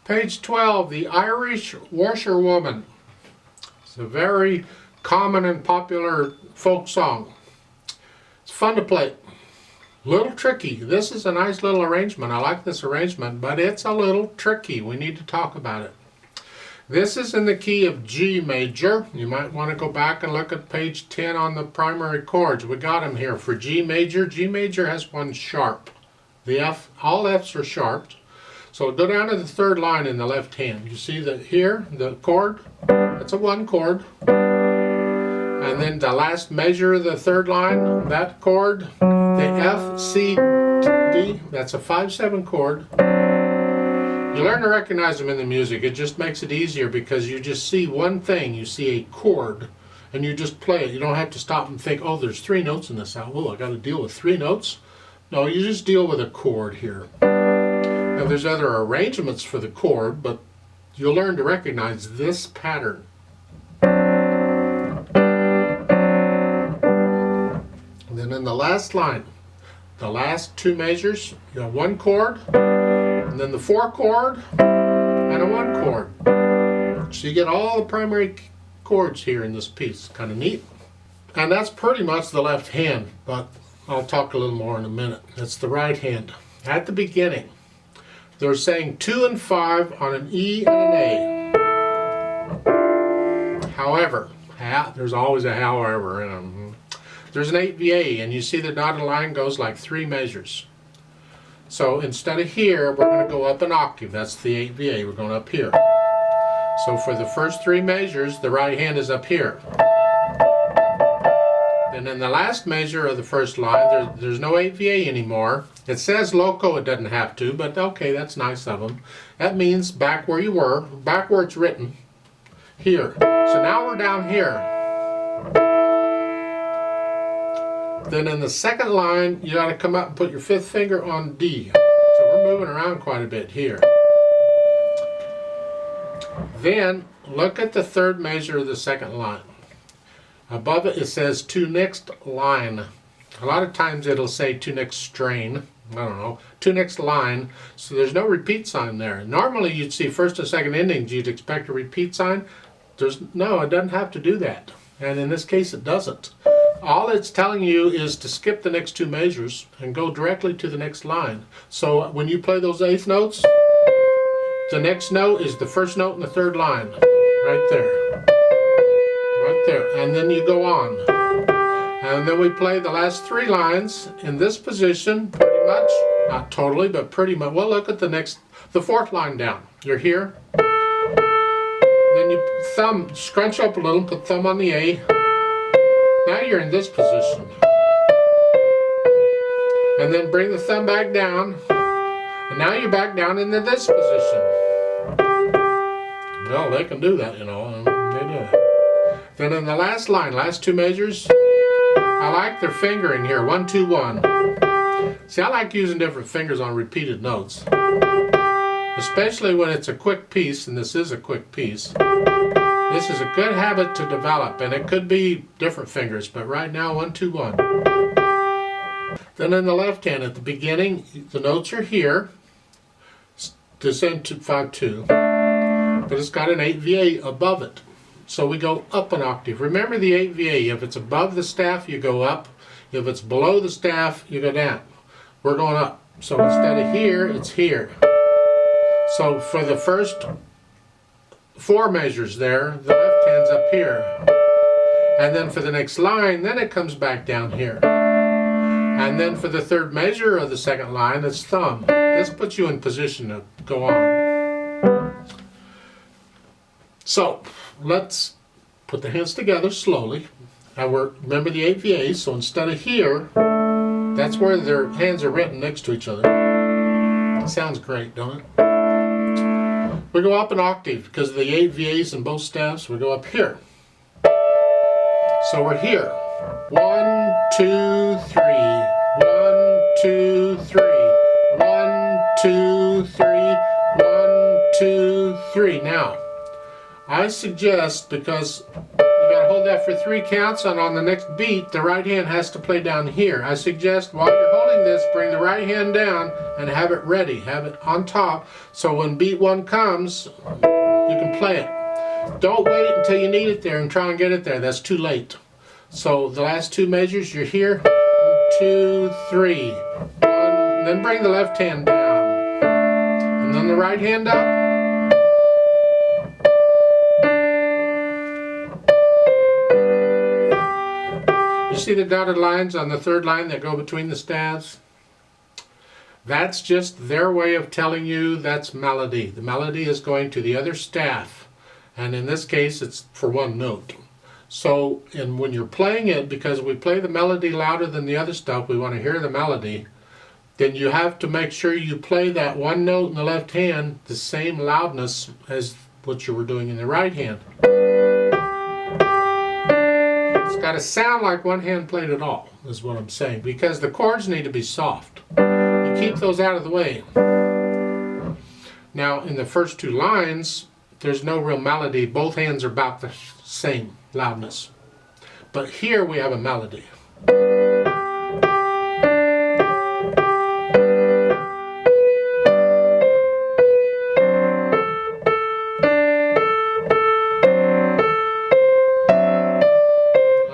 Page 12, the Irish Washerwoman. It's a very common and popular folk song. It's fun to play. Little tricky. This is a nice little arrangement. I like this arrangement, but it's a little tricky. We need to talk about it. This is in the key of G major. You might want to go back and look at page 10 on the primary chords. We got them here for G major. G major has one sharp. The F, all Fs are sharps. So go down to the third line in the left hand. You see that here, the chord, that's a 1 chord. And then the last measure of the third line, that chord, the F, C, D, that's a 5/7 chord. You learn to recognize them in the music. It just makes it easier because you just see one thing. You see a chord and you just play it. You don't have to stop and think, oh, there's 3 notes in this out. Oh, I got to deal with 3 notes. No, you just deal with a chord here. Now there's other arrangements for the chord, but you'll learn to recognize this pattern. And then in the last line, the last 2 measures, you have 1 chord, and then the 4 chord, and a 1 chord. So you get all the primary chords here in this piece. Kind of neat. And that's pretty much the left hand, but I'll talk a little more in a minute. That's the right hand. At the beginning, they're saying 2 and 5 on an E and an A. However, there's always a however in them. There's an 8VA, and you see the dotted line goes like 3 measures. So instead of here, we're going to go up an octave. That's the 8VA. We're going up here. So for the first 3 measures, the right hand is up here. And in the last measure of the first line, there's no 8VA anymore. It says loco, it doesn't have to, but okay, that's nice of them. That means back where you were, back where it's written, here. So now we're down here. Then in the second line, you got to come up and put your 5th finger on D. So we're moving around quite a bit here. Then look at the 3rd measure of the second line. Above it, it says to next line. A lot of times it'll say to next strain. I don't know. To next line. So there's no repeat sign there. Normally you'd see 1st and 2nd endings. You'd expect a repeat sign. No, it doesn't have to do that. And in this case, it doesn't. All it's telling you is to skip the next 2 measures and go directly to the next line. So when you play those 8th notes, the next note is the 1st note in the 3rd line. Right there. Right there. And then you go on. And then we play the last 3 lines in this position, pretty much. Not totally, but pretty much. Well, look at the 4th line down. You're here. Then you scrunch up a little, put thumb on the A. Now you're in this position. And then bring the thumb back down. And now you're back down into this position. Well, they can do that, you know. They do it. Then in the last line, last 2 measures, I like their fingering here, 1, 2, 1. See, I like using different fingers on repeated notes. Especially when it's a quick piece, and this is a quick piece. This is a good habit to develop, and it could be different fingers, but right now, 1, 2, 1. Then in the left hand, at the beginning, the notes are here. Descend to 5, 2. But it's got an 8VA above it. So we go up an octave. Remember the 8VA. If it's above the staff, you go up. If it's below the staff, you go down. We're going up. So instead of here, it's here. So for the first 4 measures there, the left hand's up here. And then for the next line, then it comes back down here. And then for the 3rd measure of the 2nd line, it's thumb. This puts you in position to go on. So let's put the hands together slowly. And remember the 8VAs, so instead of here, that's where their hands are written next to each other. It sounds great, don't it? We go up an octave because of the 8VAs in both staffs. We go up here. So we're here. 1, 2, 3. 1, 2, 3. 1, 2, 3. 1, 2, 3. Now, I suggest, because you got to hold that for 3 counts, and on the next beat, the right hand has to play down here. I suggest while you're holding doing this, bring the right hand down and have it ready. Have it on top, so when beat 1 comes, you can play it. Don't wait until you need it there and try and get it there. That's too late. So the last 2 measures, you're here. 1, 2, 3. 1, and then bring the left hand down. And then the right hand up. You see the dotted lines on the 3rd line that go between the staves? That's just their way of telling you that's melody. The melody is going to the other staff. And in this case, it's for 1 note. So, and when you're playing it, because we play the melody louder than the other stuff, we want to hear the melody, then you have to make sure you play that 1 note in the left hand the same loudness as what you were doing in the right hand. It's got to sound like 1 hand played it all, is what I'm saying, because the chords need to be soft. You keep those out of the way. Now, in the first 2 lines, there's no real melody. Both hands are about the same loudness. But here we have a melody.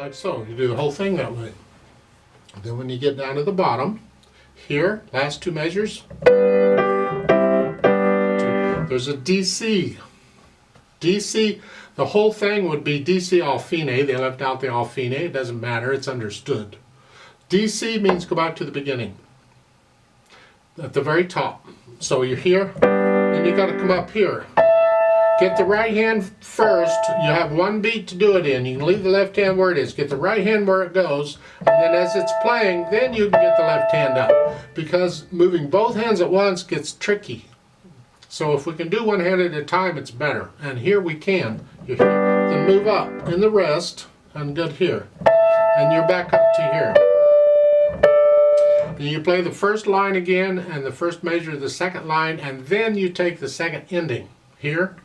Like so. You do the whole thing that way. Then when you get down to the bottom, here, last 2 measures, there's a DC. DC, the whole thing would be DC all fine. They left out the all fine. It doesn't matter. It's understood. DC means go back to the beginning. At the very top. So you're here, and you got to come up here. Get the right hand first. You have 1 beat to do it in. You can leave the left hand where it is. Get the right hand where it goes, and then as it's playing, then you can get the left hand up. Because moving both hands at once gets tricky. So if we can do 1 hand at a time, it's better. And here we can. You're here. Then move up in the rest, and good here. And you're back up to here. Then you play the first line again, and the first measure of the second line, and then you take the second ending. Here.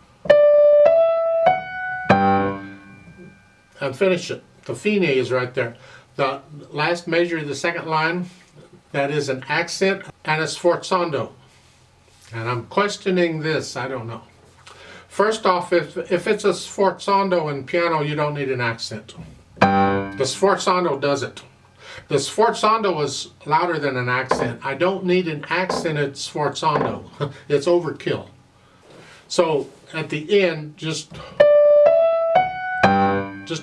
And finish it. The fine is right there. The last measure of the second line, that is an accent and a sforzando. And I'm questioning this, I don't know. First off, if it's a sforzando in piano, you don't need an accent. The sforzando does it. The sforzando is louder than an accent. I don't need an accented sforzando. It's overkill. So at the end, just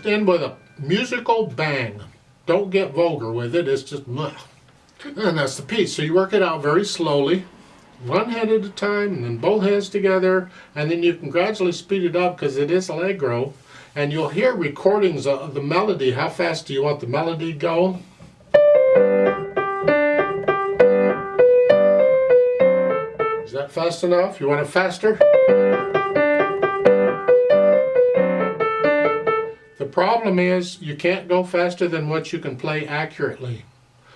end with a musical bang. Don't get vulgar with it, it's just bleh. And that's the piece. So you work it out very slowly. 1 hand at a time, and then both hands together, and then you can gradually speed it up because it is allegro, and you'll hear recordings of the melody. How fast do you want the melody to go? Is that fast enough? You want it faster? The problem is you can't go faster than what you can play accurately.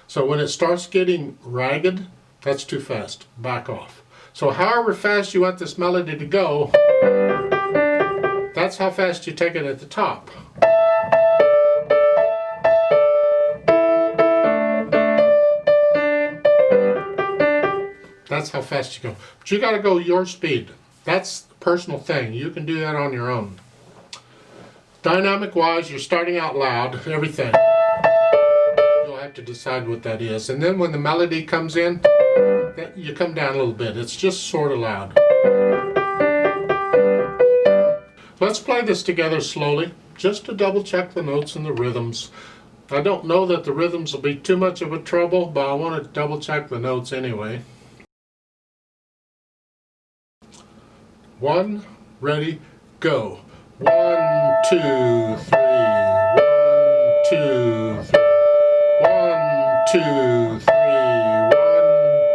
So when it starts getting ragged, that's too fast. Back off. So however fast you want this melody to go, that's how fast you take it at the top. That's how fast you go. But you got to go your speed. That's the personal thing. You can do that on your own. Dynamic wise, you're starting out loud, everything. You'll have to decide what that is. And then when the melody comes in, you come down a little bit. It's just sort of loud. Let's play this together slowly, just to double check the notes and the rhythms. I don't know that the rhythms will be too much of a trouble, but I want to double check the notes anyway. 1, ready, go. 1, 2, 3. 1, 2, 3. 1, 2, 3.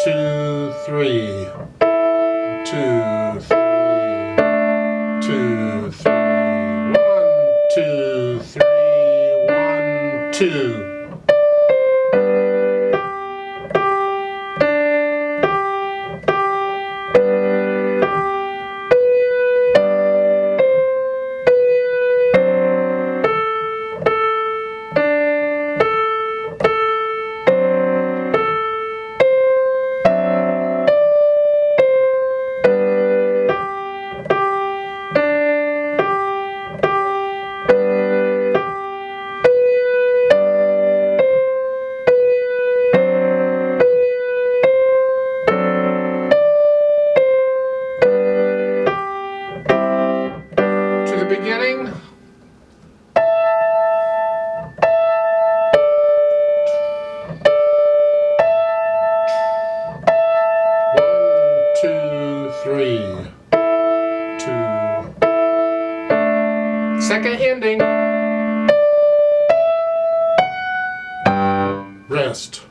2, 3. 2, 3. 2, 3. 1, 2, 3. 1, 2. 2. Second ending. Rest.